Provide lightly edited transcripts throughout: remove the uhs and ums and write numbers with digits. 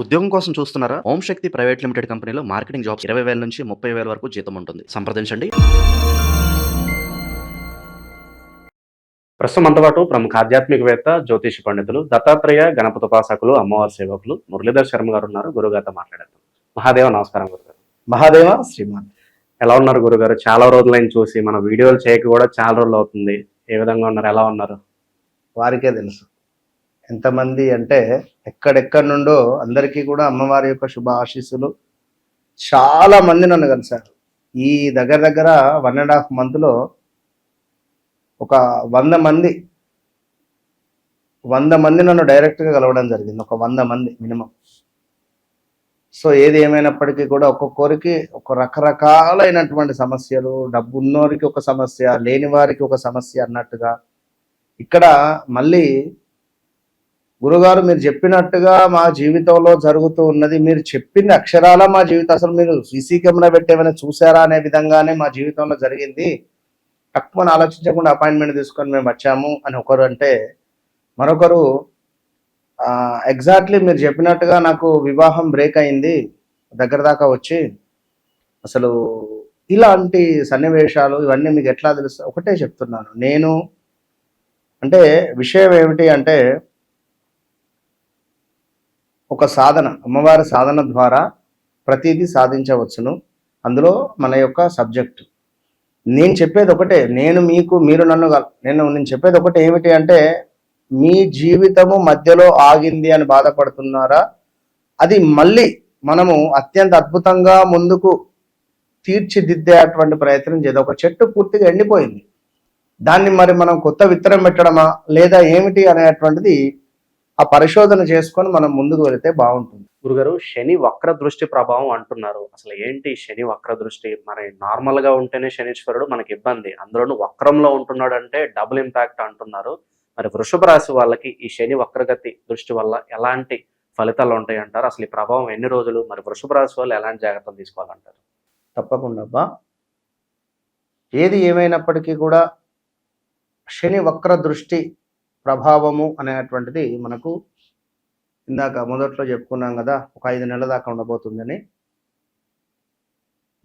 ఉద్యోగం కోసం చూస్తున్నారా? ఓం శక్తి ప్రైవేట్ లిమిటెడ్ కంపెనీలో మార్కెటింగ్ జాబ్స్ 20,000 నుంచి 30,000 వరకు జీతం ఉంటుంది. సంప్రదించండి. ప్రస్తుతం మనతో పాటు ప్రముఖ ఆధ్యాత్మికవేత్త, జ్యోతిష పండితులు, దత్తాత్రేయ గణపతి ఉపాసకులు, అమ్మవారి సేవకులు మురళీధర్ శర్మ గారు ఉన్నారు. గురుగారితో మాట్లాడేద్దాం. మహాదేవ నమస్కారం గురుగారు. మహాదేవ శ్రీమాన్. ఎలా ఉన్నారు గురుగారు? చాలా రోజులైన చూసి, మన వీడియోలు చేయక కూడా చాలా రోజులు అవుతుంది. ఏ విధంగా ఉన్నారు? ఎలా ఉన్నారు? వారికే తెలుసు ఎంతమంది అంటే ఎక్కడెక్కడి నుండో అందరికీ కూడా అమ్మవారి యొక్క శుభ ఆశీస్సులు. చాలా మంది నన్ను కలిశారు. ఈ దగ్గర 1.5 మంత్లో ఒక 100 మంది నన్ను డైరెక్ట్గా కలవడం జరిగింది. ఒక 100 మంది మినిమం. సో ఏది ఏమైనప్పటికీ కూడా ఒక్కొక్కరికి ఒక రకరకాలైనటువంటి సమస్యలు, డబ్బు ఉన్నోరికి ఒక సమస్య, లేని వారికి ఒక సమస్య అన్నట్టుగా ఇక్కడ మళ్ళీ గురుగారు మీరు చెప్పినట్టుగా మా జీవితంలో జరుగుతూ ఉన్నది, మీరు చెప్పింది అక్షరాల మా జీవితం, అసలు మీరు సీసీ కెమెరా పెట్టేమైనా చూసారా అనే విధంగానే మా జీవితంలో జరిగింది. తక్కువ ఆలోచించకుండా అపాయింట్మెంట్ తీసుకొని మేము వచ్చాము అని ఒకరు అంటే, మరొకరు ఎగ్జాక్ట్లీ మీరు చెప్పినట్టుగా నాకు వివాహం బ్రేక్ అయింది దగ్గర దాకా వచ్చి, అసలు ఇలాంటి సన్నివేశాలు ఇవన్నీ మీకు ఎట్లా తెలుసు? ఒకటే చెప్తున్నాను నేను. అంటే విషయం ఏమిటి అంటే, ఒక సాధన, అమ్మవారి సాధన ద్వారా ప్రతిదీ సాధించవచ్చును. అందులో మన యొక్క సబ్జెక్టు. నేను చెప్పేది ఒకటే, నేను చెప్పేది ఒకటే ఏమిటి అంటే, మీ జీవితము మధ్యలో ఆగింది అని బాధపడుతున్నారా? అది మళ్ళీ మనము అత్యంత అద్భుతంగా ముందుకు తీర్చిదిద్దేటువంటి ప్రయత్నం చేద్దాం. ఒక చెట్టు పూర్తిగా ఎండిపోయింది, దాన్ని మరి మనం కొత్త విత్తనం పెట్టడమా లేదా ఏమిటి అనేటువంటిది ఆ పరిశోధన చేసుకొని మనం ముందుకు వెళితే బాగుంటుంది. గురుగారు, శని వక్ర దృష్టి ప్రభావం అంటున్నారు. అసలు ఏంటి శని వక్ర దృష్టి? మరి నార్మల్ గా ఉంటేనే శనీశ్వరుడు మనకి ఇబ్బంది, అందులోనూ వక్రంలో ఉంటున్నాడు అంటే డబుల్ ఇంపాక్ట్ అంటున్నారు. మరి వృషభ రాశి వాళ్ళకి ఈ శని వక్రగతి దృష్టి వల్ల ఎలాంటి ఫలితాలు ఉంటాయి అంటారు? అసలు ఈ ప్రభావం ఎన్ని రోజులు? మరి వృషభ రాశి వాళ్ళు ఎలాంటి జాగ్రత్తలు తీసుకోవాలంటారు? తప్పకుండా అబ్బా. ఏది ఏమైనప్పటికీ కూడా శని వక్ర దృష్టి ప్రభావము అనేటువంటిది మనకు ఇందాక మొదట్లో చెప్పుకున్నాం కదా, ఒక 5 నెలల దాకా ఉండబోతుందని.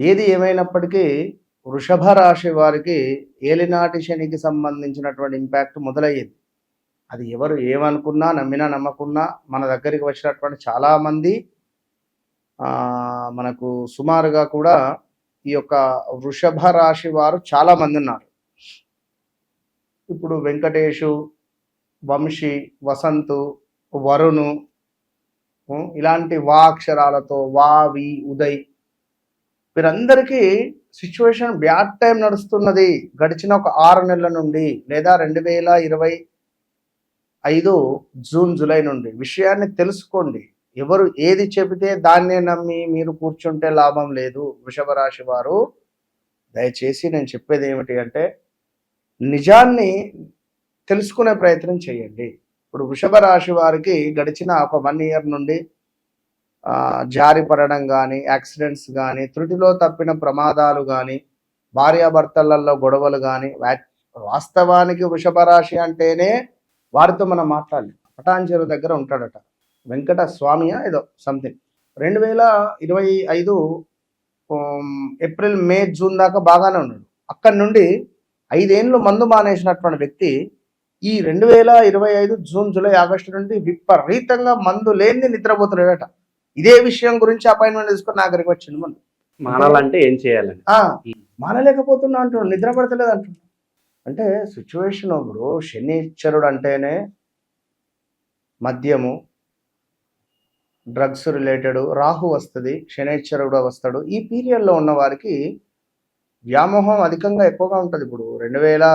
ఏది ఏమైనప్పటికీ వృషభ రాశి వారికి ఏలినాటి శనికి సంబంధించినటువంటి ఇంపాక్ట్ మొదలయ్యింది. అది ఎవరు ఏమనుకున్నా, నమ్మినా నమ్మకున్నా, మన దగ్గరికి వచ్చినటువంటి చాలామంది మనకు సుమారుగా కూడా ఈ యొక్క వృషభ రాశి వారు చాలామంది ఉన్నారు. ఇప్పుడు వెంకటేషు, వంశీ, వసంతు, వరుణు, ఇలాంటి వా అక్షరాలతో వి, ఉదయ్, వీరందరికీ సిచ్యువేషన్ బ్యాడ్ టైం నడుస్తున్నది గడిచిన ఒక 6 నెలల నుండి, లేదా 2025 జూన్ జూలై నుండి. విషయాన్ని తెలుసుకోండి. ఎవరు ఏది చెబితే దాన్నే నమ్మి మీరు కూర్చుంటే లాభం లేదు. వృషభ రాశి వారు దయచేసి నేను చెప్పేది ఏమిటి అంటే, నిజాన్ని తెలుసుకునే ప్రయత్నం చేయండి. ఇప్పుడు వృషభ రాశి వారికి గడిచిన ఒక 1 ఇయర్ నుండి జారి పడడం కానీ, యాక్సిడెంట్స్ కానీ, త్రుటిలో తప్పిన ప్రమాదాలు కానీ, భార్యాభర్తలలో గొడవలు కానీ, వాస్తవానికి వృషభ రాశి అంటేనే వారితో మనం మాట్లాడాలి. పటాంచెరు దగ్గర ఉంటాడట వెంకట స్వామియా ఏదో సంథింగ్. 2025 ఏప్రిల్, మే, జూన్ దాకా బాగానే ఉన్నాడు. అక్కడి నుండి 5 ఏళ్ళు మందు మానేసినటువంటి వ్యక్తి ఈ 2025 జూన్, జూలై, ఆగస్టు నుండి విపరీతంగా మందు లేని నిద్రపోతున్నాడట. ఇదే విషయం గురించి అపాయింట్మెంట్ తీసుకొని నా దగ్గరికి వచ్చింది. మనం మానాలంటే ఏం చేయాలని మానలేకపోతున్నా అంటున్నాడు, నిద్ర పడతలేదు అంటున్నాడు. అంటే సిచ్యువేషన్ ఇప్పుడు శనిశ్చరుడు అంటేనే మద్యము, డ్రగ్స్ రిలేటెడ్, రాహు వస్తుంది, శనిశ్చరుడు వస్తాడు. ఈ పీరియడ్లో ఉన్న వారికి వ్యామోహం అధికంగా ఎక్కువగా ఉంటుంది. ఇప్పుడు 2020,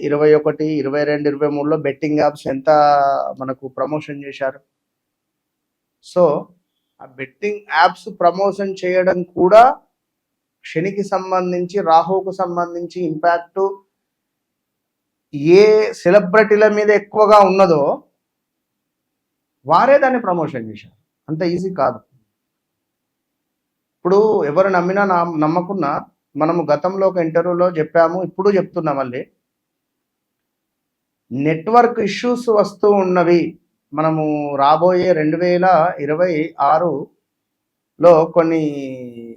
21, 22, 23లో బెట్టింగ్ యాప్స్ ఎంత మనకు ప్రమోషన్ చేశారు. సో ఆ బెట్టింగ్ యాప్స్ ప్రమోషన్ చేయడం కూడా శనికి సంబంధించి, రాహువుకు సంబంధించి ఇంపాక్ట్ ఏ సెలబ్రిటీల మీద ఎక్కువగా ఉన్నదో వారే దాన్ని ప్రమోషన్ చేశారు. అంత ఈజీ కాదు. ఇప్పుడు ఎవరు నమ్మినా నమ్మకున్నా, మనము గతంలో ఒక ఇంటర్వ్యూలో చెప్పాము, ఇప్పుడు చెప్తున్నా మళ్ళీ, నెట్వర్క్ ఇష్యూస్ వస్తూ ఉన్నవి మనము రాబోయే 2026లో కొన్ని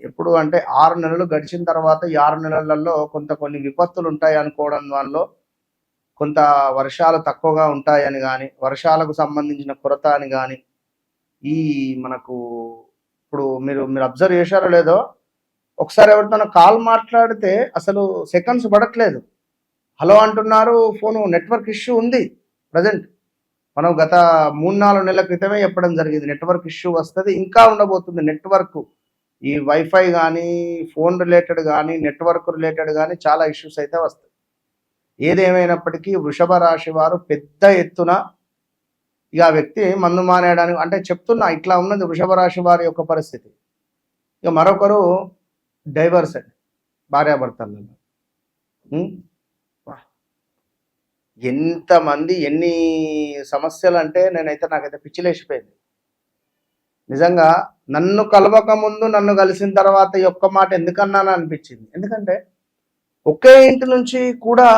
ఎప్పుడు అంటే 6 నెలలు గడిచిన తర్వాత ఈ 6 నెలలలో కొన్ని విపత్తులు ఉంటాయి అనుకోవడం వల్ల కొంత వర్షాలు తక్కువగా ఉంటాయని కానీ వర్షాలకు సంబంధించిన కొరత అని కానీ ఈ మనకు ఇప్పుడు మీరు అబ్జర్వ్ చేశారో లేదో ఒకసారి ఎవరితో కాల్ మాట్లాడితే అసలు సెకండ్స్ పడట్లేదు, హలో అంటున్నారు, ఫోను నెట్వర్క్ ఇష్యూ ఉంది. ప్రజెంట్ మనం గత 3-4 నెలల క్రితమే చెప్పడం జరిగింది, నెట్వర్క్ ఇష్యూ వస్తుంది, ఇంకా ఉండబోతుంది. నెట్వర్క్ ఈ వైఫై కానీ ఫోన్ రిలేటెడ్ కానీ నెట్వర్క్ రిలేటెడ్ కానీ చాలా ఇష్యూస్ అయితే వస్తాయి. ఏదేమైనప్పటికీ వృషభ రాశి వారు పెద్ద ఎత్తున ఇక ఆ వ్యక్తి మందు మానేయడానికి అంటే చెప్తున్నా, ఇట్లా ఉన్నది వృషభ రాశి వారి యొక్క పరిస్థితి. ఇక మరొకరు డైవర్స్ అండి, భార్యాభర్తలలో ఎంతమంది ఎన్ని సమస్యలు అంటే నాకైతే పిచ్చిలేసిపోయింది నిజంగా. నన్ను కలవక ముందు నన్ను కలిసిన తర్వాత ఈ ఒక్క మాట ఎందుకన్నాను అనిపించింది. ఎందుకంటే ఒకే ఇంటి నుంచి కూడా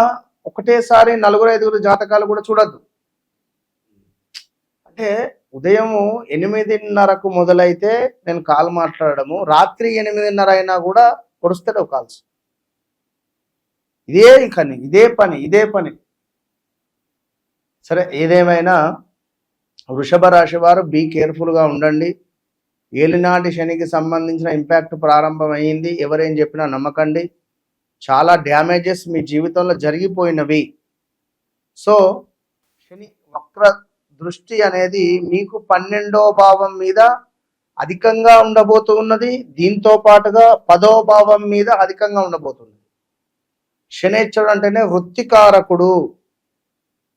ఒకటేసారి 4-5 జాతకాలు కూడా చూడద్దు. అంటే ఉదయం 8:30కు మొదలైతే నేను కాల్ మాట్లాడము, రాత్రి 8:30 అయినా కూడా పొడుస్తాడు కాల్స్. ఇదే పని. సరే, ఏదేమైనా వృషభ రాశి వారు బీ కేర్ఫుల్గా ఉండండి. ఏలినాటి శనికి సంబంధించిన ఇంపాక్ట్ ప్రారంభమైంది, ఎవరేం చెప్పినా నమ్మకండి. చాలా డ్యామేజెస్ మీ జీవితంలో జరిగిపోయినవి. సో శని వక్ర దృష్టి అనేది మీకు 12వ భావం మీద అధికంగా ఉండబోతున్నది, దీంతో పాటుగా 10వ భావం మీద అధికంగా ఉండబోతుంది. శనేశ్వరుడు అంటేనే వృత్తికారకుడు.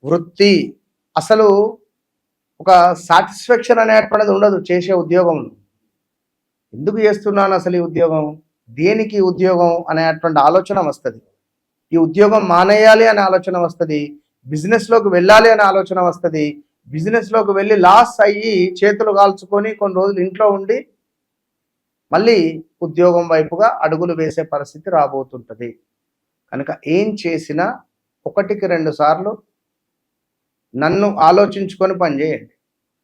వృత్తి అసలు ఒక సాటిస్ఫాక్షన్ అనేటువంటిది ఉండదు చేసే ఉద్యోగంలో. ఎందుకు చేస్తున్నాను అసలు ఈ ఉద్యోగం, దేనికి ఉద్యోగం అనేటువంటి ఆలోచన వస్తుంది. ఈ ఉద్యోగం మానేయాలి అనే ఆలోచన వస్తుంది, బిజినెస్లోకి వెళ్ళాలి అనే ఆలోచన వస్తుంది. బిజినెస్లోకి వెళ్ళి లాస్ అయ్యి చేతులు కాల్చుకొని కొన్ని రోజులు ఇంట్లో ఉండి మళ్ళీ ఉద్యోగం వైపుగా అడుగులు వేసే పరిస్థితి రాబోతుంటుంది. కనుక ఏం చేసినా 1-2 సార్లు నన్ను ఆలోచించుకొని పనిచేయండి.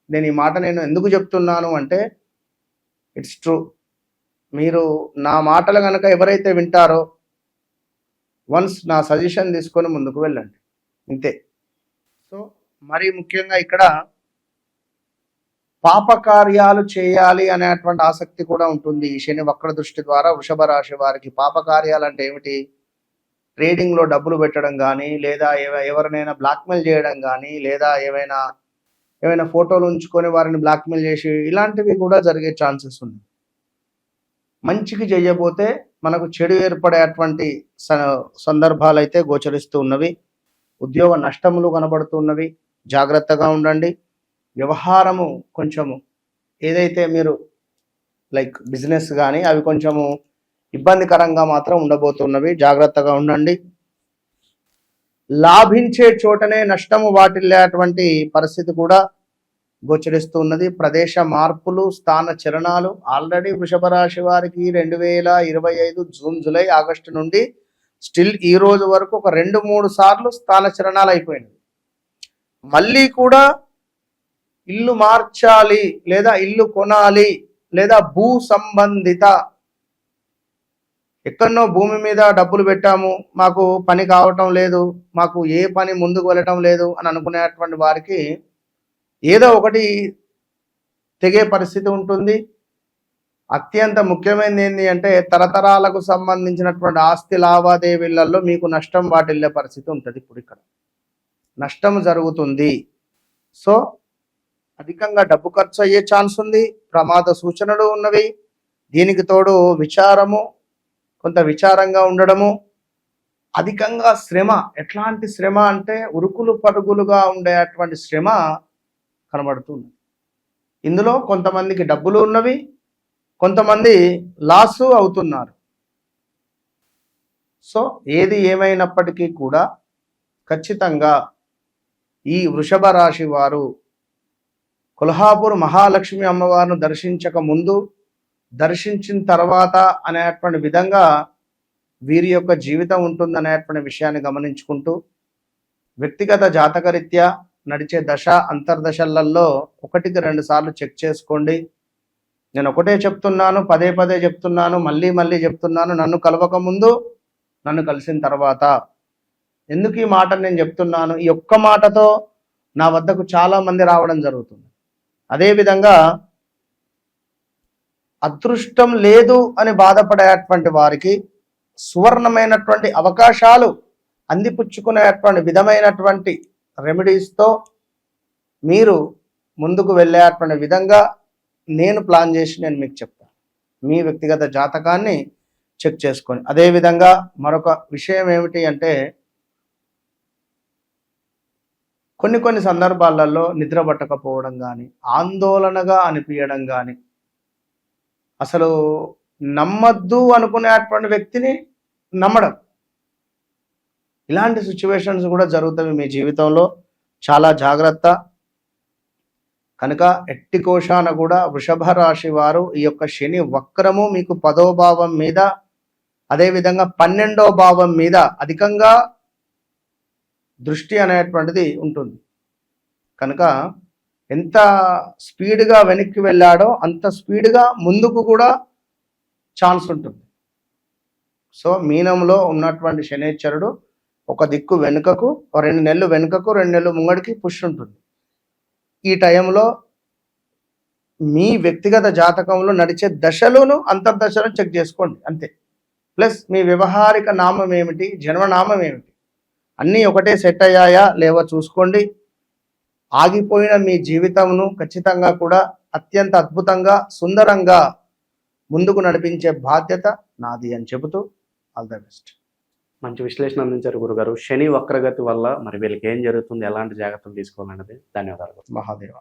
నేను ఈ మాట ఎందుకు చెప్తున్నాను అంటే ఇట్స్ ట్రూ. మీరు నా మాటలు కనుక ఎవరైతే వింటారో వన్స్ నా సజెషన్ తీసుకొని ముందుకు వెళ్ళండి, ఇంతే. సో మరి ముఖ్యంగా ఇక్కడ పాపకార్యాలు చేయాలి అనేటువంటి ఆసక్తి కూడా ఉంటుంది ఈ శని వక్ర దృష్టి ద్వారా. వృషభ రాశి వారికి పాపకార్యాలు అంటే ఏమిటి? ట్రేడింగ్లో డబ్బులు పెట్టడం కానీ, లేదా ఎవరినైనా బ్లాక్మెయిల్ చేయడం కానీ, లేదా ఏమైనా ఫోటోలు ఉంచుకొని వారిని బ్లాక్మెయిల్ చేసి ఇలాంటివి కూడా జరిగే ఛాన్సెస్ ఉంది. మంచికి చేయబోతే మనకు చెడు ఏర్పడేటువంటి సందర్భాలు అయితే గోచరిస్తూ ఉన్నవి. ఉద్యోగ నష్టములు కనబడుతున్నవి, జాగ్రత్తగా ఉండండి. వ్యవహారము కొంచెము ఏదైతే మీరు లైక్ బిజినెస్ కానీ అవి కొంచెము ఇబ్బందికరంగా మాత్రం ఉండబోతున్నవి, జాగ్రత్తగా ఉండండి. లాభించే చోటనే నష్టము వాటిల్లేటువంటి పరిస్థితి కూడా గోచరిస్తూ ఉన్నది. ప్రదేశ మార్పులు, స్థాన చలనాలు ఆల్రెడీ వృషభ రాశి వారికి 2025 జూన్, జూలై, ఆగస్టు నుండి స్టిల్ ఈ రోజు వరకు ఒక 2-3 సార్లు స్థాన చలనాలు అయిపోయినాయి. మళ్ళీ కూడా ఇల్లు మార్చాలి, లేదా ఇల్లు కొనాలి, లేదా భూ సంబంధిత ఎక్కడనో భూమి మీద డబ్బులు పెట్టాము, మాకు పని కావటం లేదు, మాకు ఏ పని ముందుకు వెళ్ళటం లేదు అని అనుకునేటువంటి వారికి ఏదో ఒకటి తెగే పరిస్థితి ఉంటుంది. అత్యంత ముఖ్యమైనది ఏంటి అంటే తరతరాలకు సంబంధించినటువంటి ఆస్తి లావాదేవీలలో మీకు నష్టం వాటిల్లే పరిస్థితి ఉంటుంది. ఇప్పుడు ఇక్కడ నష్టం జరుగుతుంది. సో అధికంగా డబ్బు ఖర్చు అయ్యే ఛాన్స్ ఉంది, ప్రమాద సూచనలు ఉన్నవి. దీనికి తోడు విచారము, కొంత విచారంగా ఉండడము, అధికంగా శ్రమ. ఎట్లాంటి శ్రమ అంటే ఉరుకులు పరుగులుగా ఉండేటువంటి శ్రమ కనబడుతుంది. ఇందులో కొంతమందికి డబ్బులు ఉన్నవి, కొంతమంది లాసు అవుతున్నారు. సో ఏది ఏమైనప్పటికీ కూడా ఖచ్చితంగా ఈ వృషభ రాశి వారు కొల్హాపూర్ మహాలక్ష్మి అమ్మవారిని దర్శించక ముందు, దర్శించిన తర్వాత అనేటువంటి విధంగా వీరి యొక్క జీవితం ఉంటుందనేటువంటి విషయాన్ని గమనించుకుంటూ వ్యక్తిగత జాతకరీత్యా నడిచే దశ అంతర్దశలలో 1-2 సార్లు చెక్ చేసుకోండి. నేను ఒకటే చెప్తున్నాను, పదే పదే చెప్తున్నాను, మళ్ళీ మళ్ళీ చెప్తున్నాను. నన్ను కలవక ముందు, నన్ను కలిసిన తర్వాత. ఎందుకు ఈ మాట నేను చెప్తున్నాను? ఈ ఒక్క మాటతో నా వద్దకు చాలా మంది రావడం జరుగుతుంది. అదేవిధంగా అదృష్టం లేదు అని బాధపడేటువంటి వారికి సువర్ణమైనటువంటి అవకాశాలు అందిపుచ్చుకునేటువంటి విధమైనటువంటి రెమెడీస్తో మీరు ముందుకు వెళ్ళేటువంటి విధంగా నేను ప్లాన్ చేసి నేను మీకు చెప్తాను. మీ వ్యక్తిగత జాతకాన్ని చెక్ చేసుకొని. అదేవిధంగా మరొక విషయం ఏమిటి అంటే, కొన్ని సందర్భాలలో నిద్ర పట్టకపోవడం కానీ, ఆందోళనగా అనిపించడం కానీ, అసలు నమ్మద్దు అనుకునేటువంటి వ్యక్తిని నమ్మడం, ఇలాంటి సిచ్యువేషన్స్ కూడా జరుగుతాయి మీ జీవితంలో. చాలా జాగ్రత్త. కనుక ఎట్టి కోశాన కూడా వృషభ రాశి వారు ఈ యొక్క శని వక్రము మీకు 10వ భావం మీద, అదేవిధంగా 12వ భావం మీద అధికంగా దృష్టి అనేటువంటిది ఉంటుంది. కనుక ఎంత స్పీడ్గా వెనక్కి వెళ్ళాడో అంత స్పీడ్గా ముందుకు కూడా ఛాన్స్ ఉంటుంది. సో మీనంలో ఉన్నటువంటి శనేశ్వరుడు ఒక దిక్కు వెనుకకు, 2 నెలలు వెనుకకు, 2 నెలలు ముంగడికి పుష్ ఉంటుంది. ఈ టైంలో మీ వ్యక్తిగత జాతకంలో నడిచే దశలను అంతర్దశలను చెక్ చేసుకోండి అంతే. ప్లస్ మీ వ్యవహారిక నామం ఏమిటి, జన్మనామం ఏమిటి, అన్నీ ఒకటే సెట్ అయ్యాయా లేవో చూసుకోండి. ఆగిపోయిన మీ జీవితంను ఖచ్చితంగా కూడా అత్యంత అద్భుతంగా, సుందరంగా ముందుకు నడిపించే బాధ్యత నాది అని చెబుతూ ఆల్ ద బెస్ట్. మంచి విశ్లేషణ అందించారు గురుగారు. శని వక్రగతి వల్ల మరి వీళ్ళకి ఏం జరుగుతుంది, ఎలాంటి జాగ్రత్తలు తీసుకోవాలన్నది. ధన్యవాదాలు. మహాదేవ.